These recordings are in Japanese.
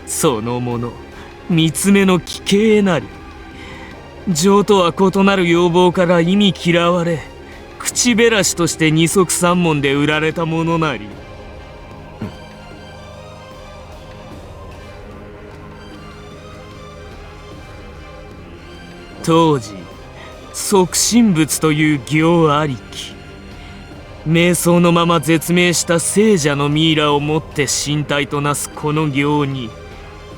そのもの三つ目の奇形なり、情とは異なる要望から忌み嫌われ、口減らしとして二足三門で売られたものなり。当時即身仏という行ありき、瞑想のまま絶命した聖者のミイラをもって身体となすこの行に、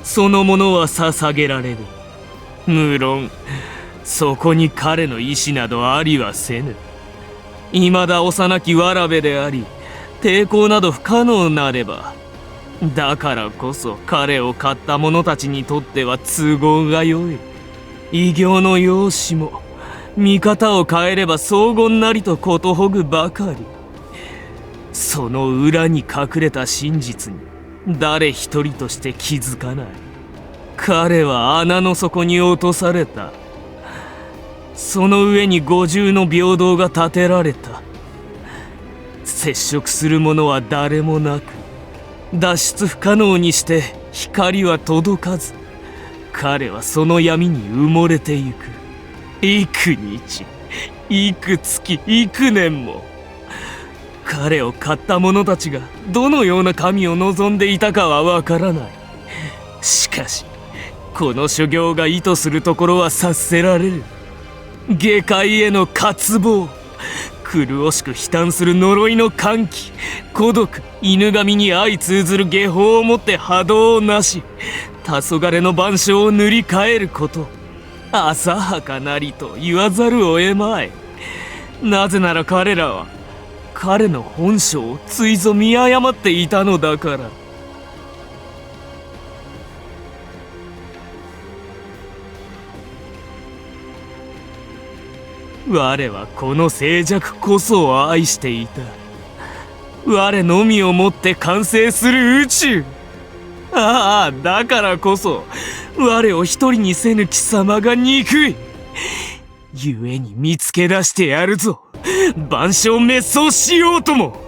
そのものは捧げられる。無論そこに彼の意志などありはせぬ。未だ幼きわらべであり、抵抗など不可能なれば、だからこそ彼を買った者たちにとっては都合がよい。異形の容姿も見方を変えれば荘厳なりとことほぐばかり。その裏に隠れた真実に誰一人として気づかない。彼は穴の底に落とされた。その上に五重の平等が建てられた。接触する者は誰もなく、脱出不可能にして光は届かず、彼はその闇に埋もれてゆく。幾日、幾月、幾年も。彼を買った者たちがどのような神を望んでいたかはわからない。しかしこの修行が意図するところは察せられる。下界への渇望、苦しく悲嘆する呪いの歓喜、孤独、犬神に相通ずる下法をもって波動をなし、黄昏の晩鐘を塗り替えること、浅はかなりと言わざるを得まい。なぜなら彼らは彼の本性をついぞ見誤っていたのだから。我はこの静寂こそを愛していた。我のみをもって完成する宇宙。ああ、だからこそ我を一人にせぬ貴様が憎い。故に見つけ出してやるぞ、万象滅相しようとも。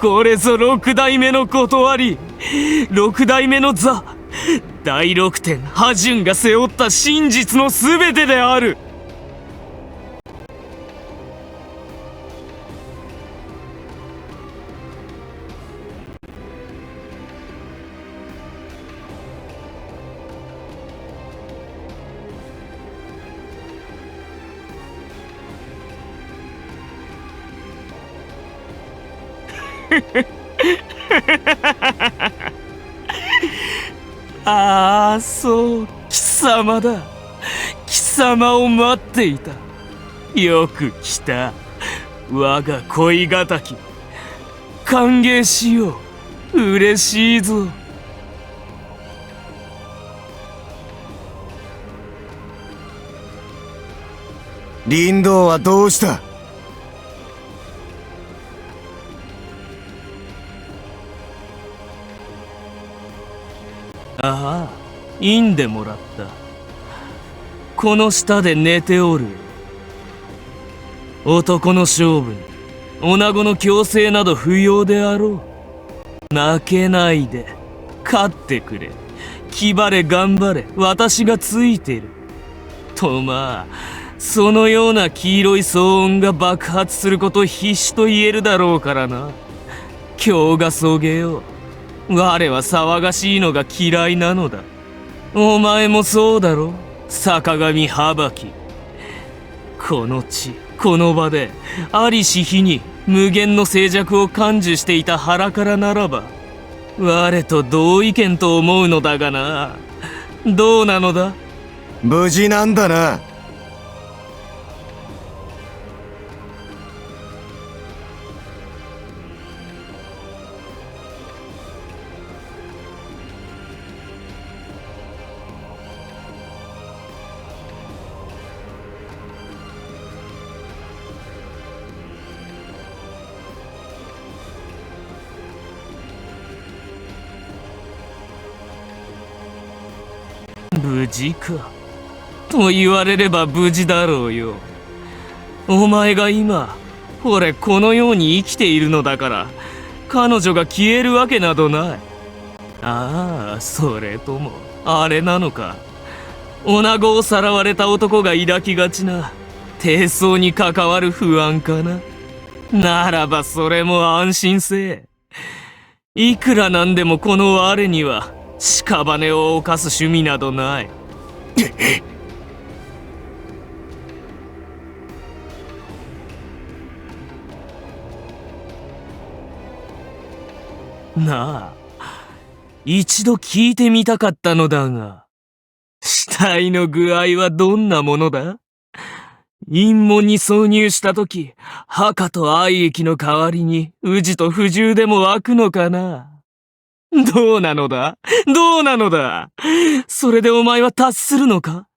これぞ六代目の断り、六代目の座、第六天波順が背負った真実の全てである。ああ、そう、貴様だ。貴様を待っていた。よく来た、我が恋敵。歓迎しよう。嬉しいぞ。林道はどうした？ああ、いんでもらった。この下で寝ておる。男の勝負に女子の強制など不要であろう。泣けないで勝ってくれ。気張れ頑張れ、私がついてる。とまあ、そのような黄色い騒音が爆発すること必至と言えるだろうからな。今日がそげよう。我は騒がしいのが嫌いなのだ。お前もそうだろ、坂上羽巻。この地、この場でありし日に無限の静寂を感受していた腹からならば、我と同意見と思うのだがな。どうなのだ？無事なんだな。無事かと言われれば無事だろうよ。お前が今俺このように生きているのだから、彼女が消えるわけなどない。ああ、それともあれなのか。女子をさらわれた男が抱きがちな低層に関わる不安かな。ならばそれも安心せえ。いくらなんでもこの我には屍を犯す趣味などない。なあ、一度聞いてみたかったのだが、死体の具合はどんなものだ？陰門に挿入したとき、墓と愛液の代わりに宇治と不自由でも湧くのかな？どうなのだ？どうなのだ？それでお前は達するのか？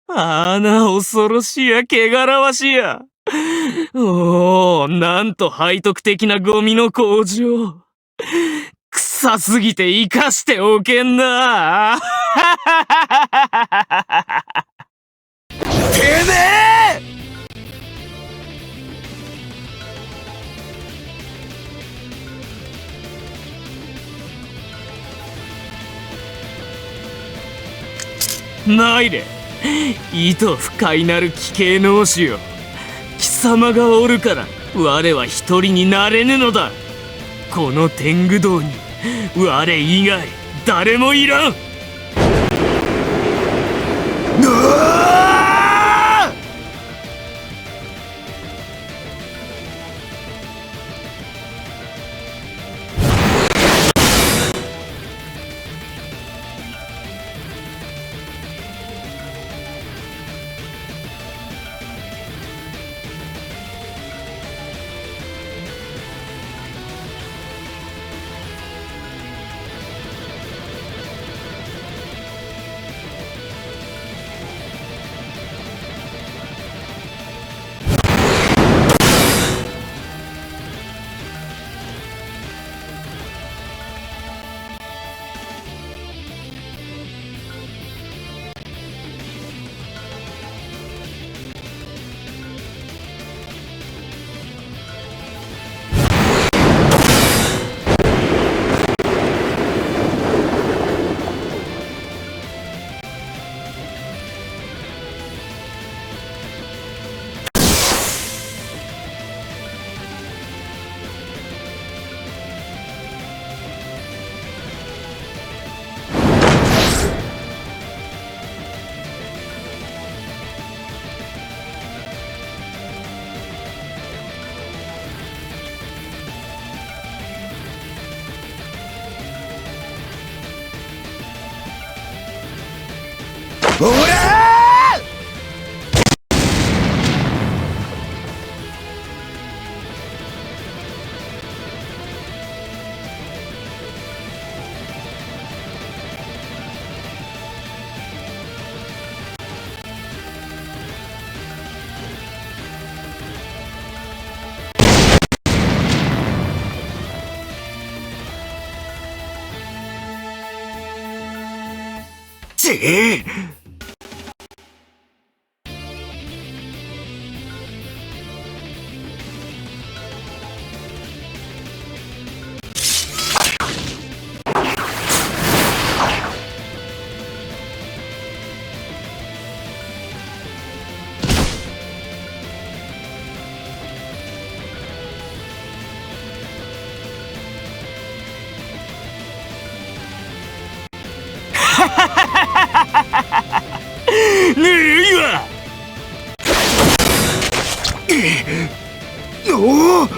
あな恐ろしや汚らわしや。おお、なんと背徳的なゴミの工場。臭すぎて生かしておけんな。てめえ！ないで。糸不快なる奇形の押しよ。貴様がおるから我は一人になれぬのだ。この天狗道に我以外誰もいらん。おらちえぬるいわ。おお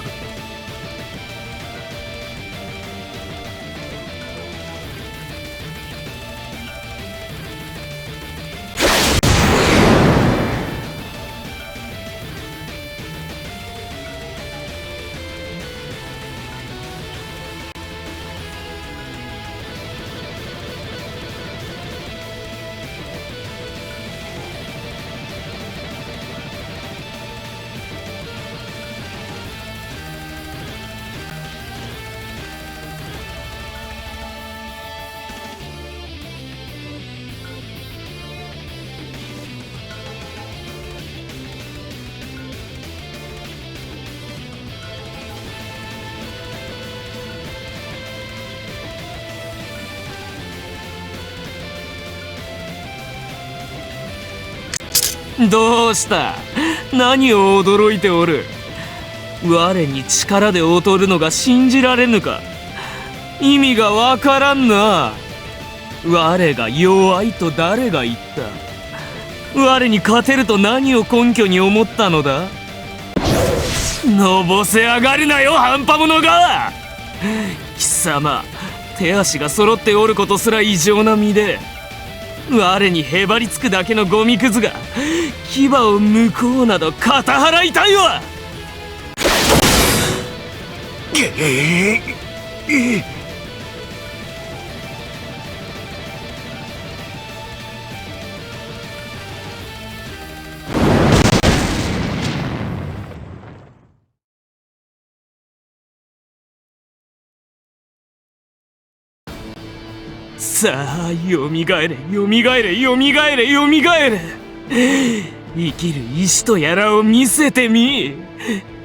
どうした？何を驚いておる？我に力で劣るのが信じられぬか？意味がわからんな。我が弱いと誰が言った？我に勝てると何を根拠に思ったのだ？のぼせ上がるなよ、半端者が！貴様、手足が揃っておることすら異常な身で、我にへばりつくだけのゴミくずが牙を向こうなど肩払いたいわ！さあ、よみがえれ、よみがえれ、よみがえれ、よみがえれ！生きる意志とやらを見せてみ！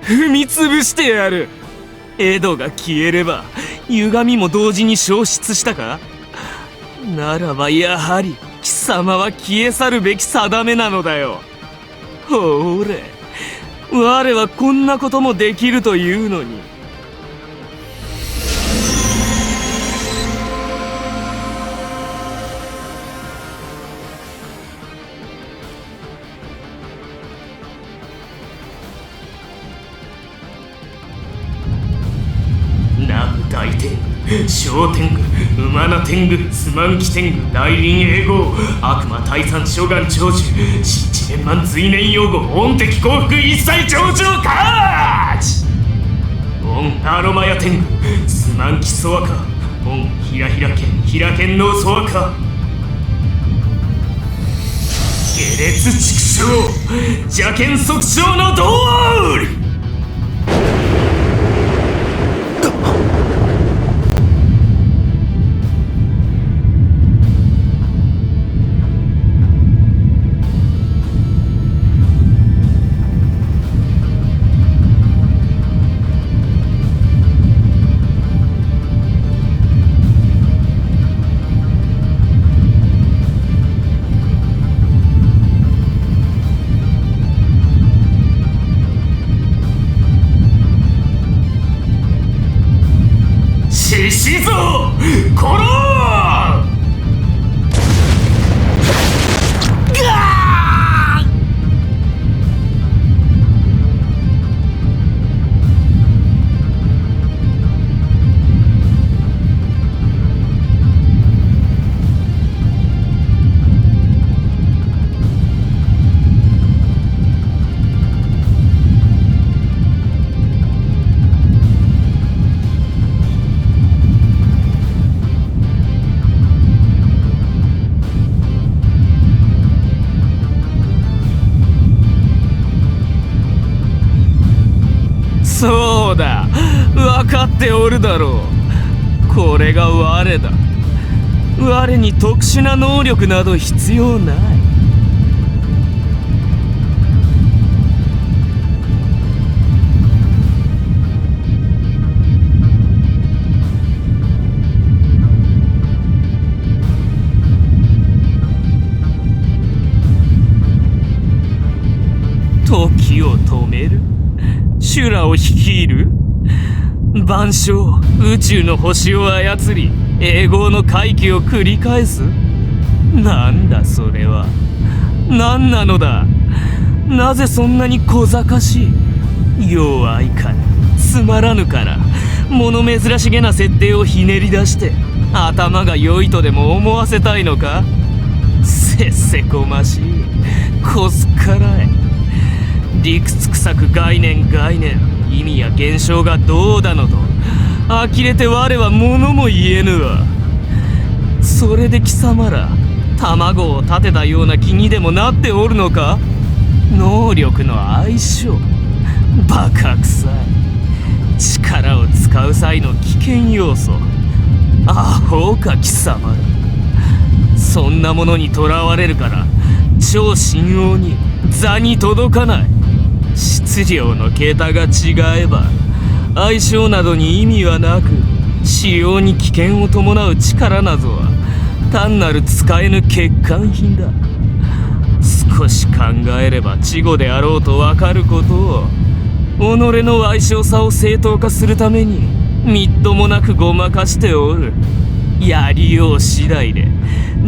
踏みつぶしてやる！エドが消えれば歪みも同時に消失したか？ならばやはり貴様は消え去るべき定めなのだよ。ほれ、我はこんなこともできるというのに。大天狗、小天狗、馬名天狗、スマンキ天狗、大輪英語、悪魔退散諸願長寿、七千万随年用語、音敵幸福一切上々カーチ！音アロマヤ天狗、スマンキソワカ、音ヒラヒラ剣、ヒラ剣のソワカ。下劣畜生、邪剣即将の道理！獅子像コロン！そうだ、分かっておるだろう。これが我だ。我に特殊な能力など必要ない。時を止める？修羅を率いる？万象、宇宙の星を操り、永劫の回帰を繰り返す？なんだそれは。何なのだ。なぜそんなに小賢しい？弱いから、つまらぬから、物珍しげな設定をひねり出して、頭が良いとでも思わせたいのか？せっせこましい、こすっからえ。理屈臭く概念、意味や現象がどうだのと呆れて我は物も言えぬわ。それで貴様ら卵を立てたような気にでもなっておるのか？能力の相性、バカ臭い。力を使う際の危険要素、アホか貴様ら。そんなものにとらわれるから超神王に座に届かない。質量の桁が違えば相性などに意味はなく、使用に危険を伴う力などは単なる使えぬ欠陥品だ。少し考えれば稚語であろうとわかることを、己の矮小さを正当化するためにみっともなくごまかしておる。やりよう次第で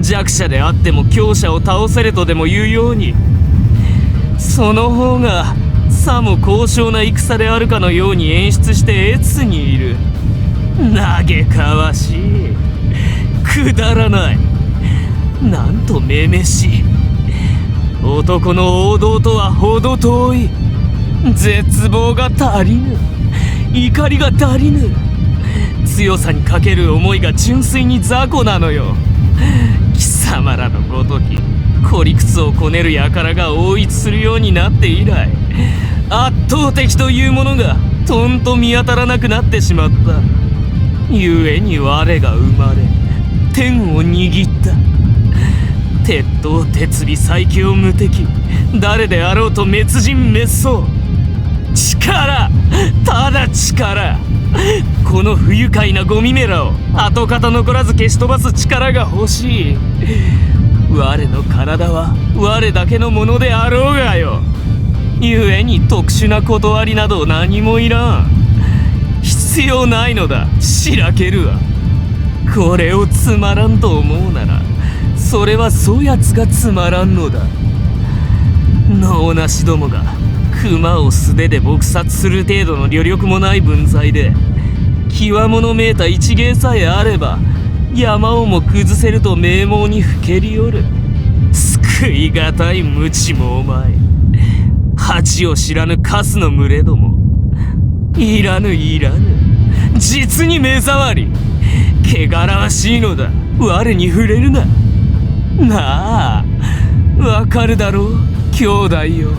弱者であっても強者を倒せれとでも言うように、その方がさも高尚な戦であるかのように演出して越にいる。嘆かわしい、くだらない、なんとめめしい。男の王道とは程遠い。絶望が足りぬ、怒りが足りぬ、強さにかける思いが純粋に雑魚なのよ。貴様らのごとき孤理屈をこねる輩が応一するようになって以来、圧倒的というものがとんと見当たらなくなってしまった。故に我が生まれ天を握った。鉄頭鉄尾最強無敵、誰であろうと滅人滅相。力、ただ力。この不愉快なゴミめらを跡形残らず消し飛ばす力が欲しい。我の体は我だけのものであろうがよ。故に特殊な断りなど何もいらん。必要ないのだ、しらけるわ。これをつまらんと思うなら、それはそやつがつまらんのだ。能なしどもが熊を素手で撲殺する程度の旅力もない分際で、極物めいた一芸さえあれば山をも崩せると名門にふけりよる。救いがたい無知もお前、恥を知らぬカスの群れども。いらぬいらぬ、実に目障り。汚らわしいのだ、我に触れるな。なあ、わかるだろう兄弟よ。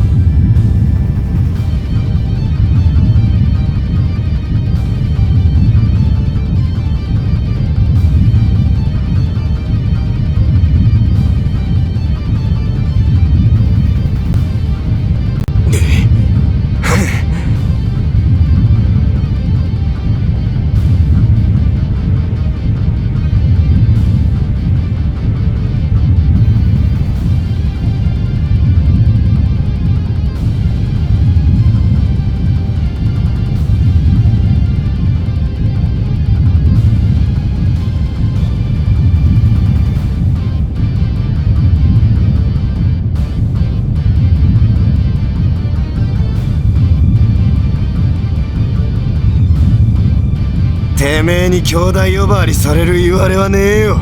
てめえに兄弟呼ばわりされる言われはねえよ。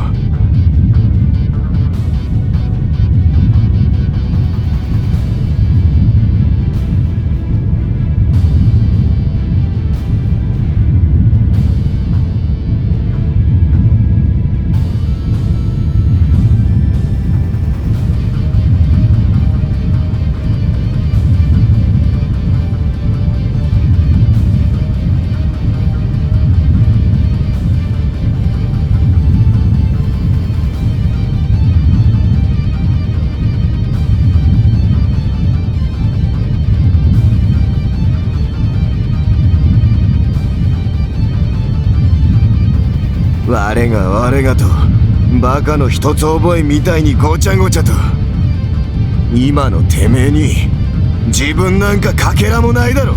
我がとバカの一つ覚えみたいにごちゃごちゃと。今のてめえに自分なんかかけらもないだろ。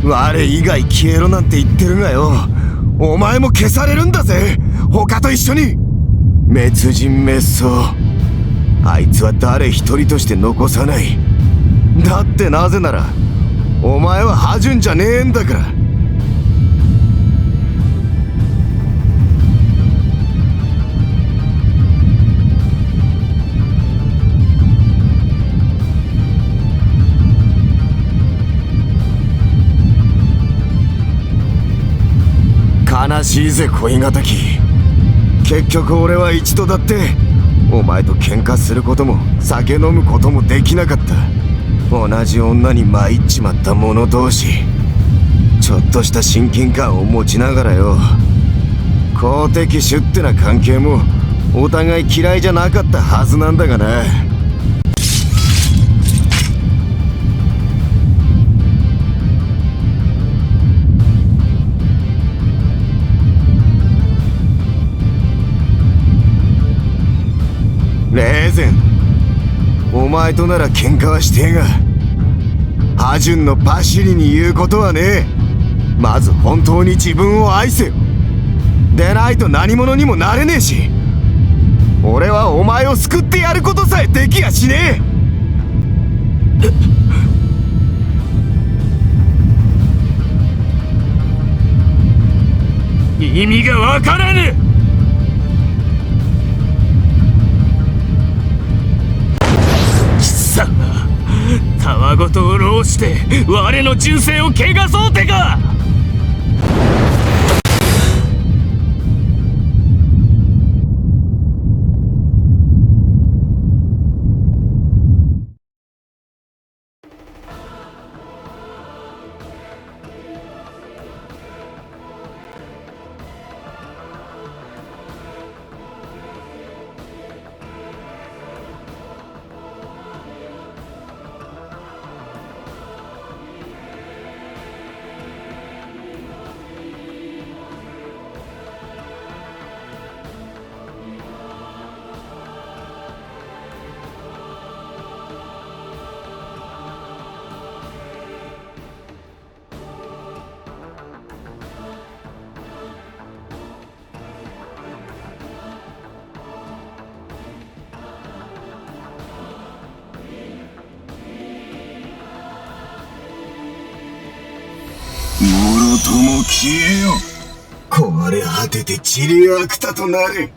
我以外消えろなんて言ってるがよ、お前も消されるんだぜ、他と一緒に。滅人滅相、あいつは誰一人として残さない。だってなぜならお前は恥じゅんじゃねえんだから。悲しいぜ恋敵。結局俺は一度だってお前と喧嘩することも酒飲むこともできなかった。同じ女に参っちまった者同士、ちょっとした親近感を持ちながらよ、好敵手ってな関係もお互い嫌いじゃなかったはずなんだがな。レーゼン、お前となら喧嘩はしてえが、ハジュンのパシリに言うことはねえ。まず本当に自分を愛せよ。でないと何者にもなれねえし、俺はお前を救ってやることさえできやしねえ。意味がわからぬ。貴様、たわごとを浪して我の忠誠を汚そうてか。もろとも消えよ。壊れ果てて散りあくたとなれ。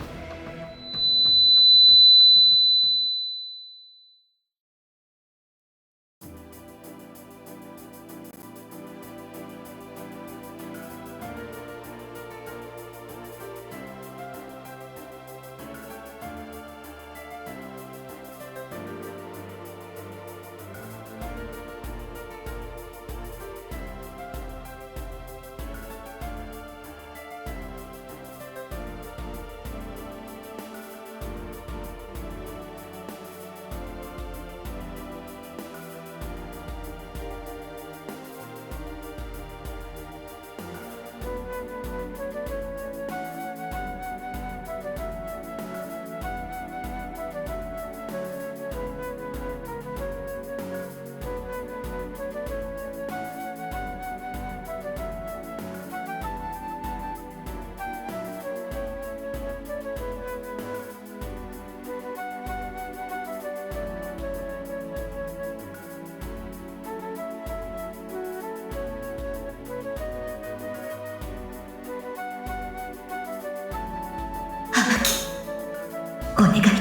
お願いだ。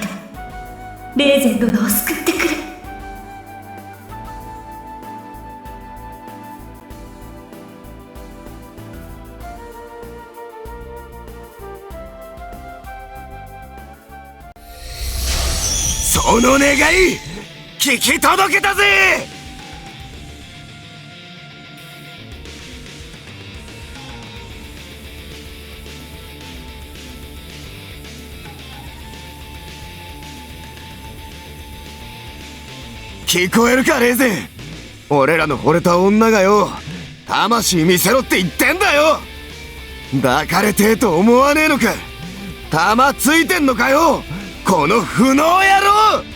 レーゼン殿を救ってくれ。その願い聞き届けたぜ。聞こえるかレーゼン、俺らの惚れた女がよ、魂見せろって言ってんだよ。抱かれてえと思わねえのか。玉ついてんのかよ、この不能野郎。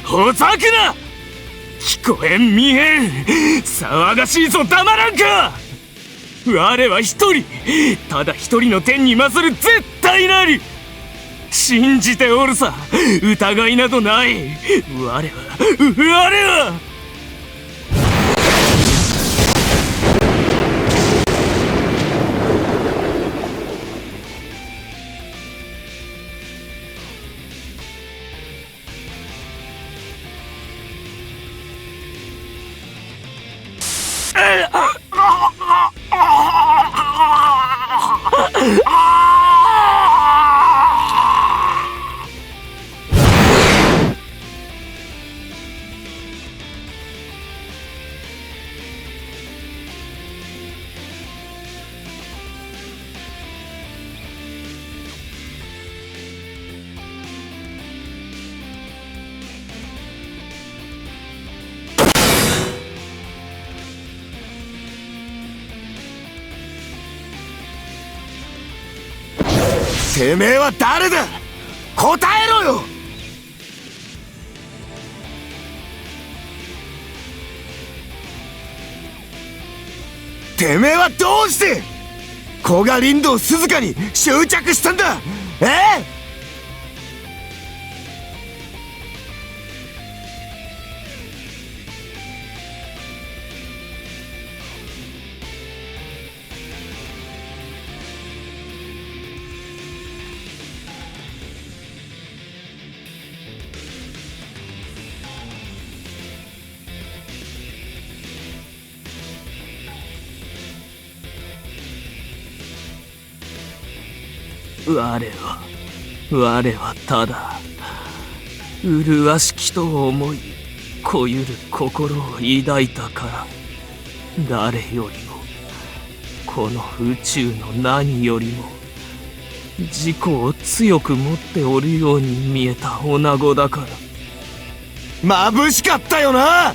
ほざくな。聞こえん見えん騒がしいぞ、黙らんか。我は一人、ただ一人の天に勝る絶対なり。信じておるさ、疑いなどない。我はてめえは誰だ？答えろよ！てめえはどうして古賀林道鈴鹿に執着したんだ？我はただ麗しきと思いこゆる心を抱いたから、誰よりもこの宇宙の何よりも自己を強く持っておるように見えた女子だから。眩しかったよな！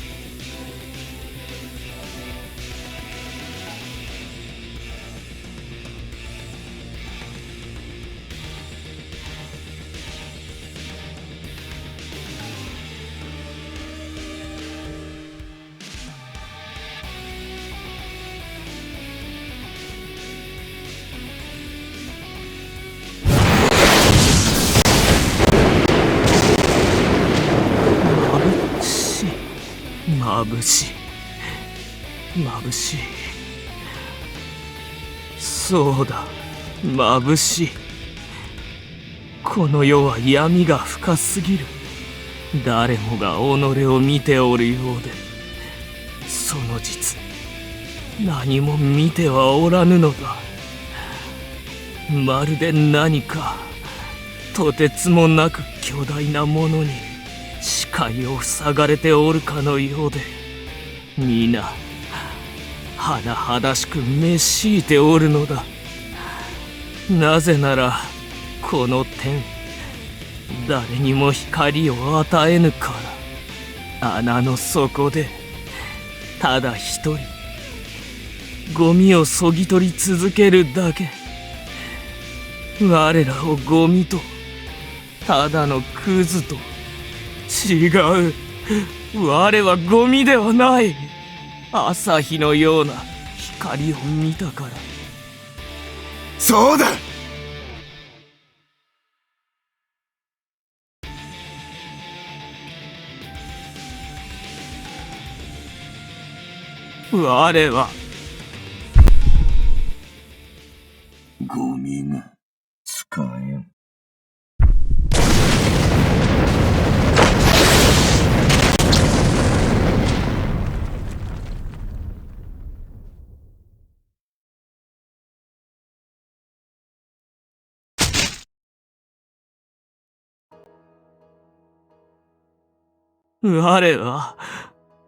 眩しい。そうだ、眩しい。この世は闇が深すぎる。誰もが己を見ておるようで、その実何も見てはおらぬのだ。まるで何かとてつもなく巨大なものに視界を塞がれておるかのようで、皆甚だしくめしいておるのだ。なぜならこの天、誰にも光を与えぬから。穴の底でただ一人ゴミをそぎ取り続けるだけ。我らをゴミとただのクズと。違う、我はゴミではない。朝日のような光を見たから。そうだ！我はゴミが使えん。我は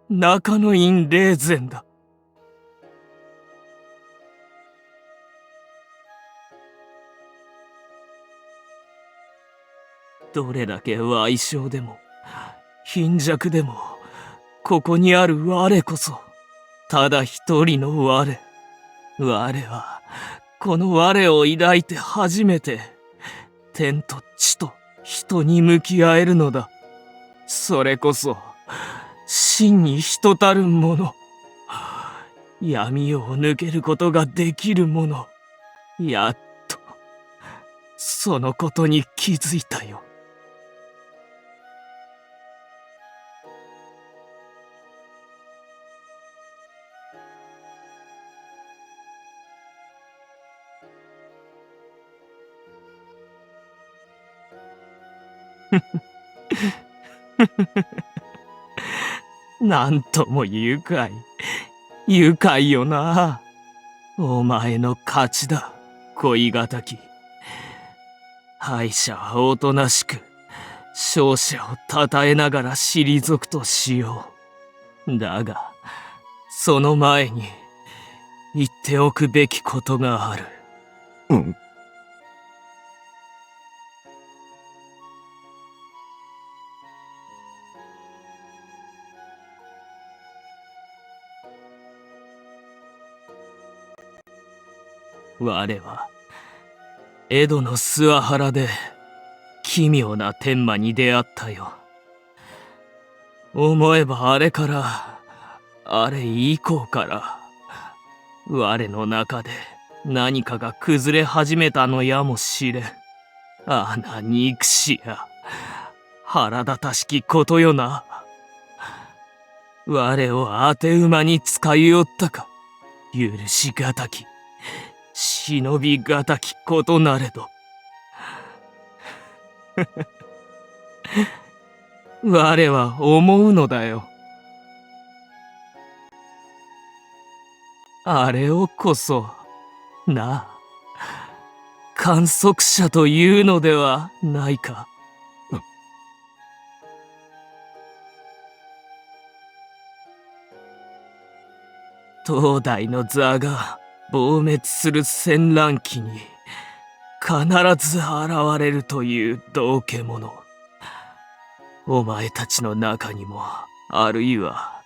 中野院霊前だ。どれだけ矮小でも貧弱でも、ここにある我こそただ一人の我。我はこの我を抱いて初めて天と地と人に向き合えるのだ。それこそ真に人たるもの。闇を抜けることができるもの。やっとそのことに気づいたよ。なんとも愉快。愉快よな。お前の勝ちだ、恋敵。敗者はおとなしく勝者を称えながら退くとしよう。だがその前に言っておくべきことがある。うん。我は江戸の諏訪原で奇妙な天魔に出会ったよ。思えばあれ以降から我の中で何かが崩れ始めたのやもしれん。あな憎しや腹立たしきことよな。我を当て馬に使いおったか、許しがたき忍びがたきことなれど。我は思うのだよ。あれをこそなあ、観測者というのではないか。当代の座が亡滅する戦乱期に必ず現れるという道化者。お前たちの中にも、あるいは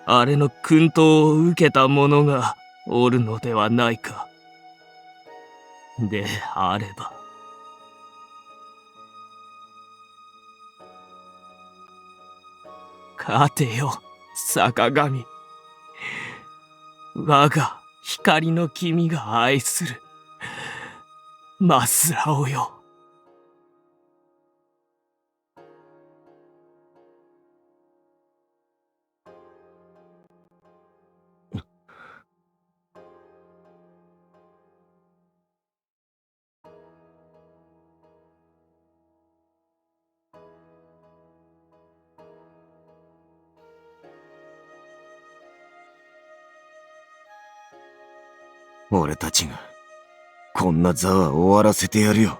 あれの薫陶を受けた者がおるのではないか。であれば勝てよ、坂上。我が光の君が愛するマスラオよ。俺たちがこんな座は終わらせてやるよ。